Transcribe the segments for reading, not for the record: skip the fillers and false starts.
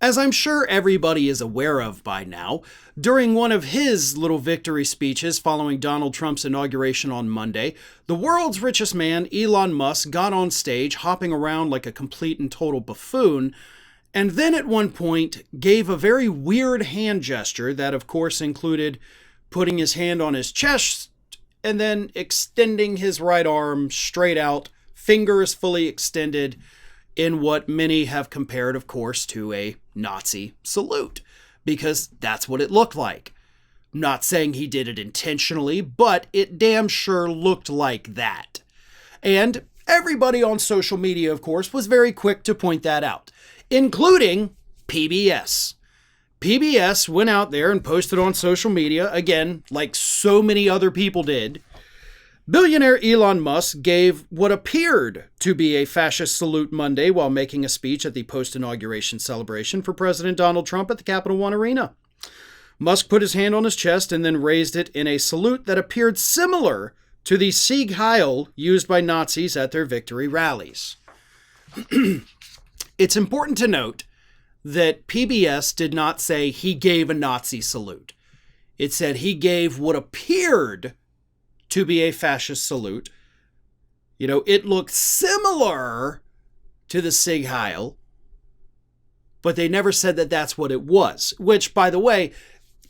As I'm sure everybody is aware of by now, during one of his little victory speeches following Donald Trump's inauguration on Monday, the world's richest man, Elon Musk, got on stage hopping around like a complete and total buffoon, and then at one point gave a very weird hand gesture that of course included putting his hand on his chest and then extending his right arm straight out, fingers fully extended, in what many have compared, of course, to a Nazi salute, because that's what it looked like. Not saying he did it intentionally, but it damn sure looked like that. And everybody on social media, of course, was very quick to point that out, including PBS. PBS went out there and posted on social media, again, like so many other people did. Billionaire Elon Musk gave what appeared to be a fascist salute Monday while making a speech at the post-inauguration celebration for President Donald Trump at the Capital One Arena. Musk put his hand on his chest and then raised it in a salute that appeared similar to the Sieg Heil used by Nazis at their victory rallies. It's important to note that PBS did not say he gave a Nazi salute. It said he gave what appeared to be a fascist salute. You know, it looked similar to the Sieg Heil, but they never said that that's what it was, which, by the way,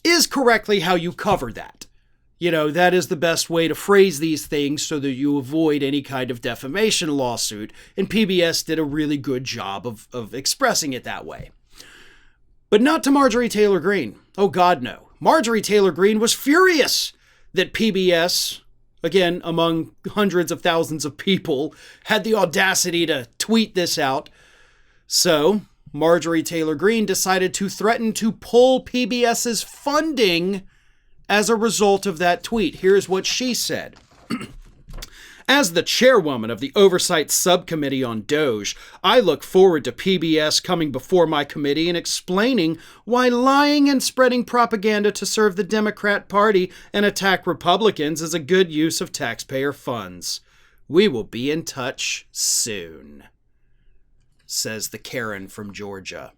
is correctly how you cover that. You know, that is the best way to phrase these things so that you avoid any kind of defamation lawsuit, and PBS did a really good job of expressing it that way. But not to Marjorie Taylor Greene. Oh, God, no. Marjorie Taylor Greene was furious that PBS, again, among hundreds of thousands of people, had the audacity to tweet this out. So Marjorie Taylor Greene decided to threaten to pull PBS's funding as a result of that tweet. Here's what she said. As the chairwoman of the Oversight Subcommittee on DOJ, I look forward to PBS coming before my committee and explaining why lying and spreading propaganda to serve the Democrat Party and attack Republicans is a good use of taxpayer funds. We will be in touch soon, says the Karen from Georgia.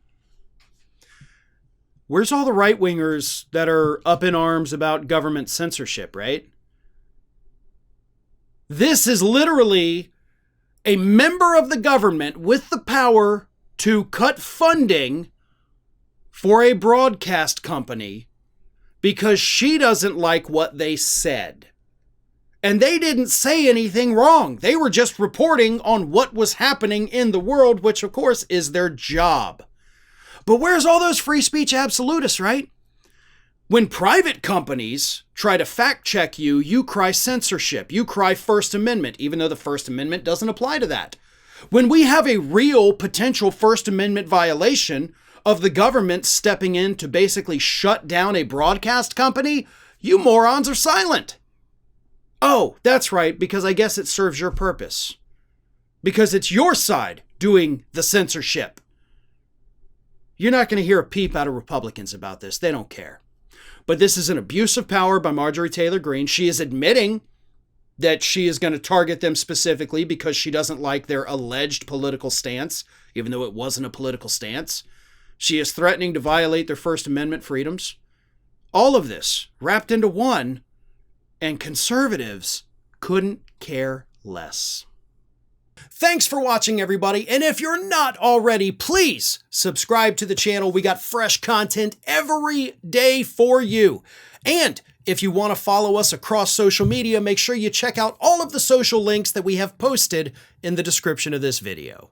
Where's all the right-wingers that are up in arms about government censorship, right? This is literally a member of the government with the power to cut funding for a broadcast company because she doesn't like what they said. And they didn't say anything wrong. They were just reporting on what was happening in the world, which of course is their job. But where's all those free speech absolutists, right? When private companies try to fact check you, you cry censorship. You cry First Amendment, even though the First Amendment doesn't apply to that. When we have a real potential First Amendment violation of the government stepping in to basically shut down a broadcast company, you morons are silent. Oh, that's right, because I guess it serves your purpose. Because it's your side doing the censorship. You're not going to hear a peep out of Republicans about this. They don't care. But this is an abuse of power by Marjorie Taylor Greene. She is admitting that she is going to target them specifically because she doesn't like their alleged political stance, even though it wasn't a political stance. She is threatening to violate their First Amendment freedoms. All of this wrapped into one, and conservatives couldn't care less. Thanks for watching, everybody, and if you're not already, please subscribe to the channel. We got fresh content every day for you. And if you want to follow us across social media, make sure you check out all of the social links that we have posted in the description of this video.